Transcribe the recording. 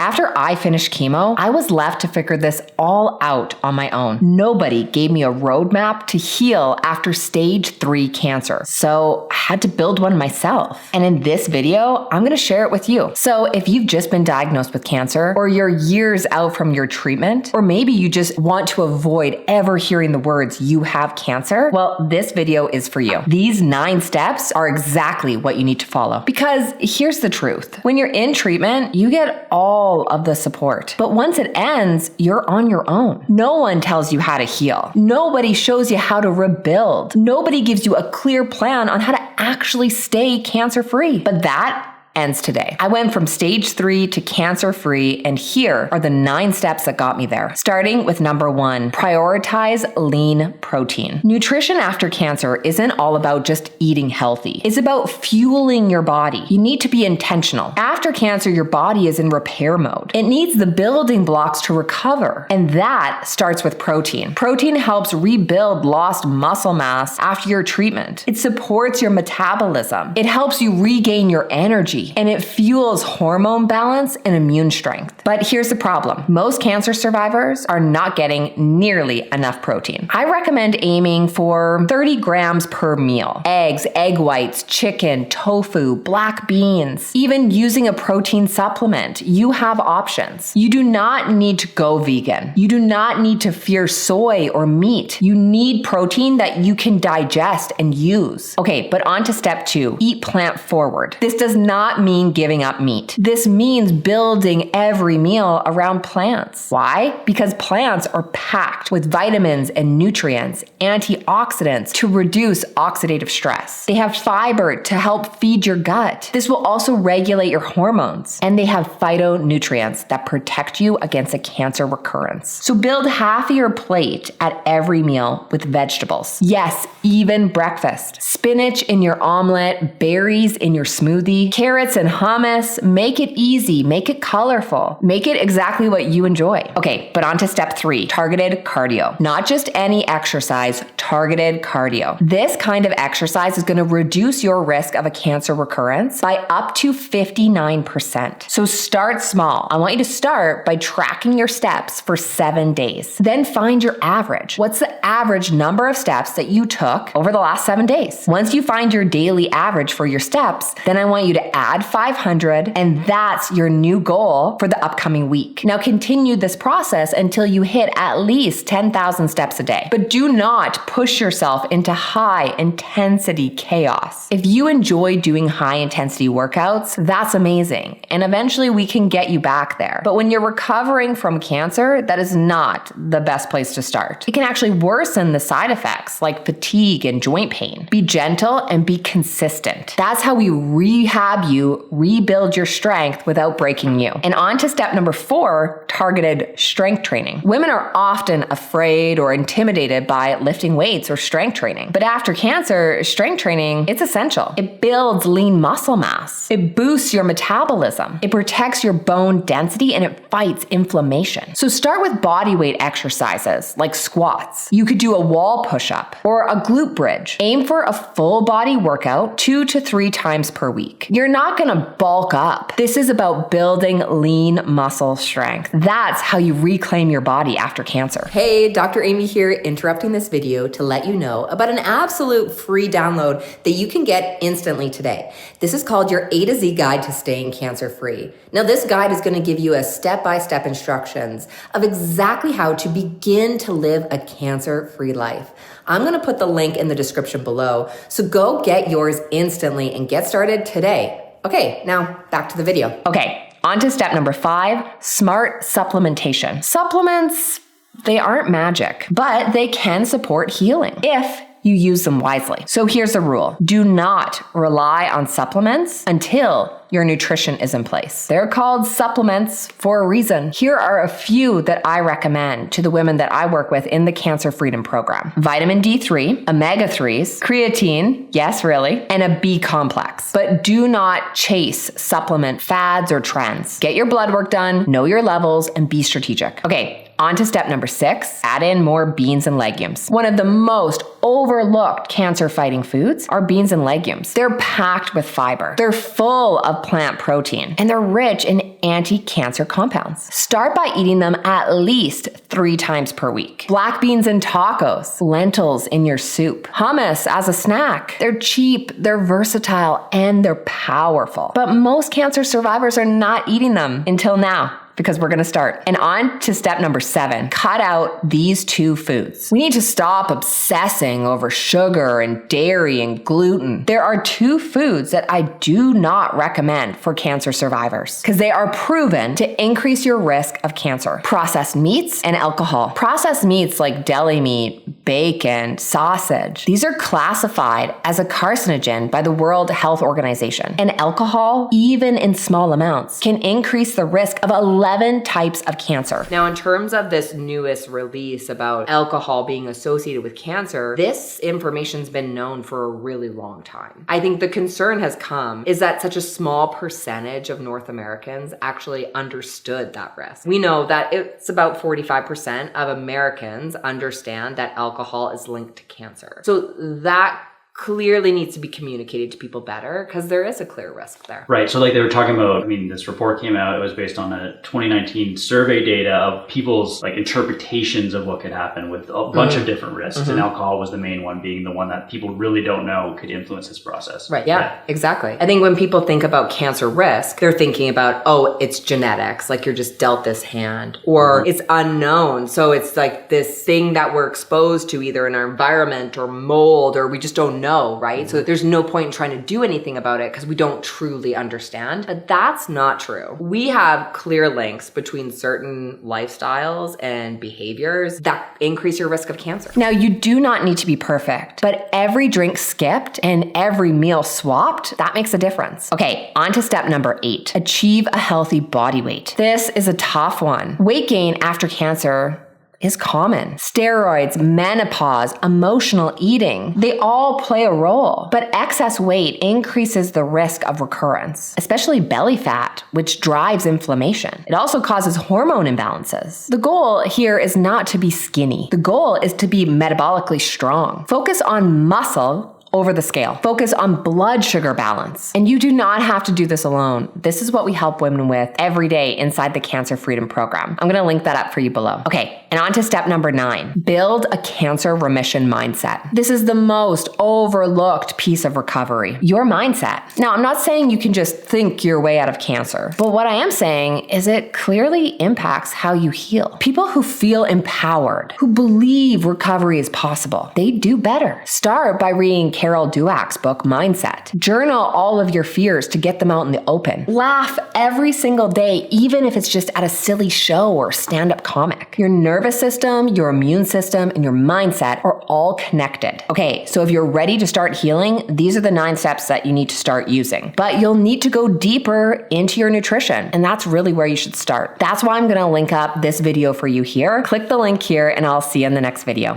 After I finished chemo, I was left to figure this all out on my own. Nobody gave me a roadmap to heal after stage 3 cancer, so I had to build one myself. And in this video, I'm gonna share it with you. So if you've just been diagnosed with cancer, or you're years out from your treatment, or maybe you just want to avoid ever hearing the words "you have cancer," well, this video is for you. These 9 steps are exactly what you need to follow. Because here's the truth. When you're in treatment, you get all of the support. But once it ends, you're on your own. No one tells you how to heal. Nobody shows you how to rebuild. Nobody gives you a clear plan on how to actually stay cancer-free. But that ends today. I went from stage 3 to cancer-free, and here are the 9 steps that got me there. Starting with number 1, prioritize lean protein. Nutrition after cancer isn't all about just eating healthy. It's about fueling your body. You need to be intentional. After cancer, your body is in repair mode. It needs the building blocks to recover, and that starts with protein. Protein helps rebuild lost muscle mass after your treatment. It supports your metabolism. It helps you regain your energy, and it fuels hormone balance and immune strength. But here's the problem. Most cancer survivors are not getting nearly enough protein. I recommend aiming for 30 grams per meal. Eggs, egg whites, chicken, tofu, black beans, even using a protein supplement. You have options. You do not need to go vegan. You do not need to fear soy or meat. You need protein that you can digest and use. Okay, but on to step 2, eat plant forward. This does not mean giving up meat. This means building every meal around plants. Why? Because plants are packed with vitamins and nutrients, antioxidants to reduce oxidative stress. They have fiber to help feed your gut. This will also regulate your hormones. And they have phytonutrients that protect you against a cancer recurrence. So build half of your plate at every meal with vegetables. Yes, even breakfast. Spinach in your omelet, berries in your smoothie, carrots and hummus. Make it easy, make it colorful, make it exactly what you enjoy. Okay, but on to step 3, targeted cardio. Not just any exercise, targeted cardio. This kind of exercise is going to reduce your risk of a cancer recurrence by up to 59%. So start small. I want you to start by tracking your steps for 7 days. Then find your average. What's the average number of steps that you took over the last 7 days? Once you find your daily average for your steps, then I want you to add 500, and that's your new goal for the upcoming week. Now continue this process until you hit at least 10,000 steps a day. But do not push yourself into high intensity chaos. If you enjoy doing high intensity workouts, that's amazing. And eventually we can get you back there. But when you're recovering from cancer, that is not the best place to start. It can actually worsen the side effects like fatigue and joint pain. Be gentle and be consistent. That's how we rehab you, rebuild your strength without breaking you. And on to step number 4, targeted strength training. Women are often afraid or intimidated by lifting weights or strength training. But after cancer, strength training, it's essential. It builds lean muscle mass. It boosts your metabolism. It protects your bone density, and it fights inflammation. So start with body weight exercises like squats. You could do a wall push-up or a glute bridge. Aim for a full body workout 2 to 3 times per week. You're not going to bulk up. This is about building lean muscle strength. That's how you reclaim your body after cancer. Hey, Dr. Amy here, interrupting this video to let you know about an absolute free download that you can get instantly today. This is called your A to Z guide to staying cancer-free. Now, this guide is going to give you a step-by-step instructions of exactly how to begin to live a cancer-free life. I'm going to put the link in the description below, so go get yours instantly and get started today. Okay, now back to the video. Okay, on to step number 5, smart supplementation. Supplements, they aren't magic, but they can support healing if you use them wisely. So here's the rule. Do not rely on supplements until your nutrition is in place. They're called supplements for a reason. Here are a few that I recommend to the women that I work with in the Cancer Freedom Program. Vitamin D3, omega-3s, creatine, yes, really, and a B complex. But do not chase supplement fads or trends. Get your blood work done, know your levels, and be strategic. Okay, on to step number 6, add in more beans and legumes. One of the most overlooked cancer-fighting foods are beans and legumes. They're packed with fiber. They're full of plant protein, and they're rich in anti-cancer compounds. Start by eating them at least 3 times per week. Black beans in tacos, lentils in your soup, hummus as a snack. They're cheap, they're versatile, and they're powerful. But most cancer survivors are not eating them until now, because we're gonna start. And on to step number 7, cut out these 2 foods. We need to stop obsessing over sugar and dairy and gluten. There are 2 foods that I do not recommend for cancer survivors because they are proven to increase your risk of cancer: processed meats and alcohol. Processed meats like deli meat, bacon, sausage, these are classified as a carcinogen by the World Health Organization. And alcohol, even in small amounts, can increase the risk of 11 types of cancer. Now, in terms of this newest release about alcohol being associated with cancer, this information's been known for a really long time. I think the concern has come is that such a small percentage of North Americans actually understood that risk. We know that it's about 45% of Americans understand that alcohol is linked to cancer. So that clearly needs to be communicated to people better because there is a clear risk there. Right. So like they were talking about, this report came out, it was based on a 2019 survey data of people's like interpretations of what could happen with a bunch of different risks. And alcohol was the main one, being the one that people really don't know could influence this process. Right. Yeah, exactly. I think when people think about cancer risk, they're thinking about, oh, it's genetics, like you're just dealt this hand, or it's unknown. So it's like this thing that we're exposed to either in our environment or mold, or we just don't know. Right? So there's no point in trying to do anything about it because we don't truly understand. But that's not true. We have clear links between certain lifestyles and behaviors that increase your risk of cancer. Now, you do not need to be perfect, but every drink skipped and every meal swapped, that makes a difference. Okay, on to step number 8, achieve a healthy body weight. This is a tough one. Weight gain after cancer is common. Steroids, menopause, emotional eating, they all play a role. But excess weight increases the risk of recurrence, especially belly fat, which drives inflammation. It also causes hormone imbalances. The goal here is not to be skinny. The goal is to be metabolically strong. Focus on muscle over the scale. Focus on blood sugar balance. And you do not have to do this alone. This is what we help women with every day inside the Cancer Freedom Program. I'm going to link that up for you below. Okay, and on to step number 9. Build a cancer remission mindset. This is the most overlooked piece of recovery, your mindset. Now, I'm not saying you can just think your way out of cancer, but what I am saying is it clearly impacts how you heal. People who feel empowered, who believe recovery is possible, they do better. Start by reading Carol Dweck's book, Mindset. Journal all of your fears to get them out in the open. Laugh every single day, even if it's just at a silly show or stand-up comic. Your nervous system, your immune system, and your mindset are all connected. Okay, so if you're ready to start healing, these are the 9 steps that you need to start using. But you'll need to go deeper into your nutrition, and that's really where you should start. That's why I'm gonna link up this video for you here. Click the link here, and I'll see you in the next video.